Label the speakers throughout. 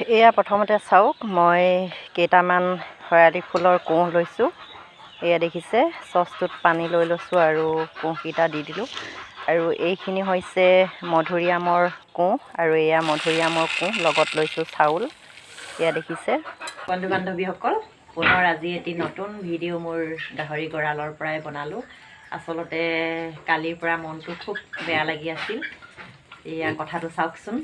Speaker 1: এয়া প্ৰথমতে চাওক মই কেইটামান শৰালি ফুলৰ কোঁহ লৈছোঁ। এয়া দেখিছে চচটোত পানী লৈ লৈছোঁ আৰু কোঁহকেইটা দি দিলোঁ। আৰু এইখিনি হৈছে মধুৰিআমৰ কোঁহ আৰু এয়া মধুৰিআমৰ কোঁহ লগত লৈছোঁ চাউল। এয়া দেখিছে বন্ধু বান্ধৱীসকল, পুনৰ আজি এটি নতুন ভিডিঅ' মোৰ গাহৰি গঁৰালৰ পৰাই বনালোঁ। আচলতে কালিৰ পৰা মনটো খুব বেয়া লাগি আছিল। এয়া কথাটো চাওকচোন,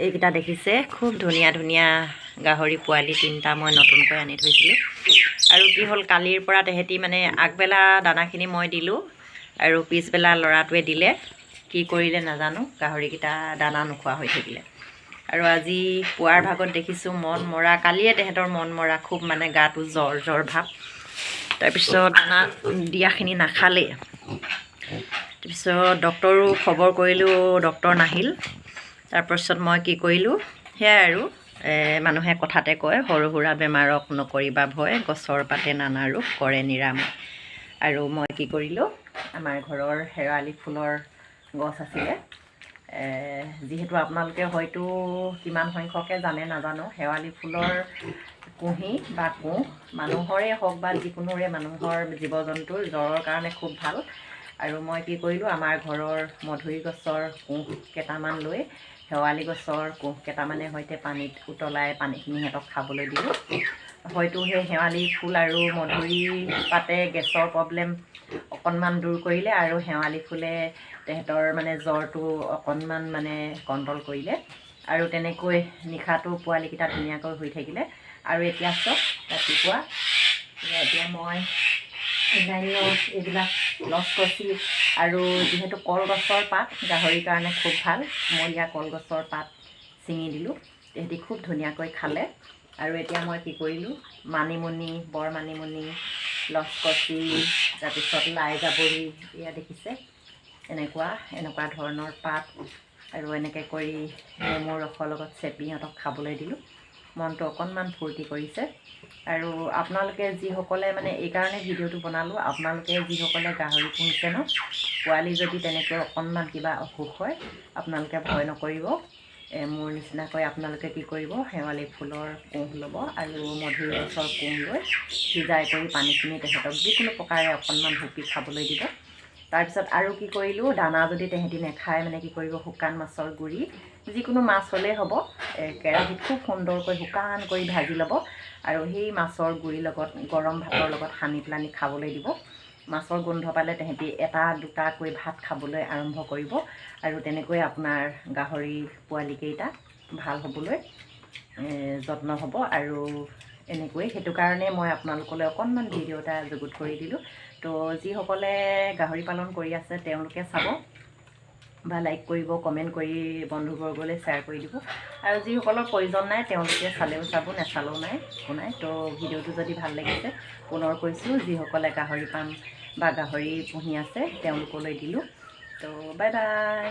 Speaker 1: এইকেইটা দেখিছে খুব ধুনীয়া ধুনীয়া গাহৰি পোৱালি 3টা মই নতুনকৈ আনি থৈছিলোঁ। আৰু কি হ'ল, কালিৰ পৰা তেহেঁতি মানে আগবেলা দানাখিনি মই দিলোঁ আৰু পিছবেলা ল'ৰাটোৱে দিলে। কি কৰিলে নাজানো, গাহৰিকেইটা দানা নোখোৱা হৈ থাকিলে। আৰু আজি পুৱাৰ ভাগত দেখিছোঁ মন মৰা, কালিয়ে তেহেঁতৰ মন মৰা, খুব মানে গাটো জ্বৰ জ্বৰ ভাৱ। তাৰপিছত দানা দিয়াখিনি নাখালেই। তাৰপিছত ডক্তৰো খবৰ কৰিলোঁ, ডক্তৰ নাহিল। তাৰপাছত মই কি কৰিলোঁ, সেয়াই আৰু মানুহে কথাতে কয় সৰু সুৰা বেমাৰক নকৰিবা ভয়, গছৰ পাতে নানা ৰোগ কৰে নিৰাময়। আৰু মই কি কৰিলোঁ, আমাৰ ঘৰৰ শেৱালি ফুলৰ গছ আছিলে। যিহেতু আপোনালোকে হয়তো কিমান সংখ্যকে জানে নাজানো, শেৱালি ফুলৰ কুঁহি বা কোঁহ মানুহৰে হওক বা যিকোনোৰে মানুহৰ জীৱ জন্তুৰ জ্বৰৰ কাৰণে খুব ভাল। আৰু মই কি কৰিলোঁ, আমাৰ ঘৰৰ মধুৰি গছৰ কোঁহ কেইটামান লৈ শেৱালি গছৰ কোঁহ কেইটামানে সৈতে পানীত উতলাই পানীখিনি সিহঁতক খাবলৈ দিলোঁ। হয়তো সেই শেৱালি ফুল আৰু মধুৰি পাতে গেছৰ প্ৰব্লেম অকণমান দূৰ কৰিলে আৰু শেৱালি ফুলে তেহেঁতৰ মানে জ্বৰটো অকণমান মানে কণ্ট্ৰল কৰিলে। আৰু তেনেকৈ নিশাটো পোৱালিকেইটা ধুনীয়াকৈ শুই থাকিলে। আৰু এতিয়া চব ৰাতিপুৱা এতিয়া মই অন্যান্য এইবিলাক লচকচি আৰু যিহেতু কলগছৰ পাত গাহৰিৰ কাৰণে খুব ভাল, কুমলীয়া কলগছৰ পাত ছিঙি দিলোঁ। তেহেঁতি খুব ধুনীয়াকৈ খালে। আৰু এতিয়া মই কি কৰিলোঁ, মানিমুনি, বৰ মানিমুনি, লচকচি, তাৰপিছত লাই জাবৰি, এয়া দেখিছে এনেকুৱা ধৰণৰ পাত আৰু এনেকৈ কৰি নেমুৰ ৰসৰ লগত চেপি সিহঁতক খাবলৈ দিলোঁ। মনটো অকণমান ফূৰ্তি কৰিছে। আৰু আপোনালোকে যিসকলে মানে এইকাৰণে ভিডিঅ'টো বনালোঁ, আপোনালোকে যিসকলে গাহৰি পুহিছে ন, পোৱালি যদি তেনেকৈ অকণমান কিবা অসুখ হয় আপোনালোকে ভয় নকৰিব। মোৰ নিচিনাকৈ আপোনালোকে কি কৰিব, শেৱালি ফুলৰ কোঁহ ল'ব আৰু মধুৰি গছৰ কোঁহ লৈ সিজাই কৰি পানীখিনি তেহেঁতক যিকোনো প্ৰকাৰে অকণমান হুপি খাবলৈ দিব। তাৰপিছত আৰু কি কৰিলোঁ, দানা যদি তেহেঁতি নাখায় মানে কি কৰিব, শুকান মাছৰ গুড়ি, যিকোনো মাছ হ'লেই হ'ব, কেৰাহীত খুব সুন্দৰকৈ শুকান কৰি ভাজি ল'ব আৰু সেই মাছৰ গুড়িৰ লগত গৰম ভাতৰ লগত সানি পেলানি খাবলৈ দিব। মাছৰ গোন্ধ পালে তেহেঁতি এটা দুটাকৈ ভাত খাবলৈ আৰম্ভ কৰিব। আৰু তেনেকৈ আপোনাৰ গাহৰি পোৱালিকেইটা ভাল হ'বলৈ যত্ন হ'ব। আৰু এনেকৈ সেইটো কাৰণে মই আপোনালোকলৈ অকণমান ভিডিঅ' এটা যুগুত কৰি দিলোঁ। তো যিসকলে গাহৰি পালন কৰি আছে তেওঁলোকে চাব বা লাইক কৰিব, কমেণ্ট কৰি বন্ধুবৰ্গলৈ শ্বেয়াৰ কৰি দিব। আৰু যিসকলৰ প্ৰয়োজন নাই তেওঁলোকে চালেও চাব, নেচালেও নাই, একো নাই। তো ভিডিঅ'টো যদি ভাল লাগিছে, পুনৰ কৈছোঁ, যিসকলে গাহৰি পাম বা গাহৰি পুহি আছে তেওঁলোকলৈ দিলোঁ। তো বাই বাই।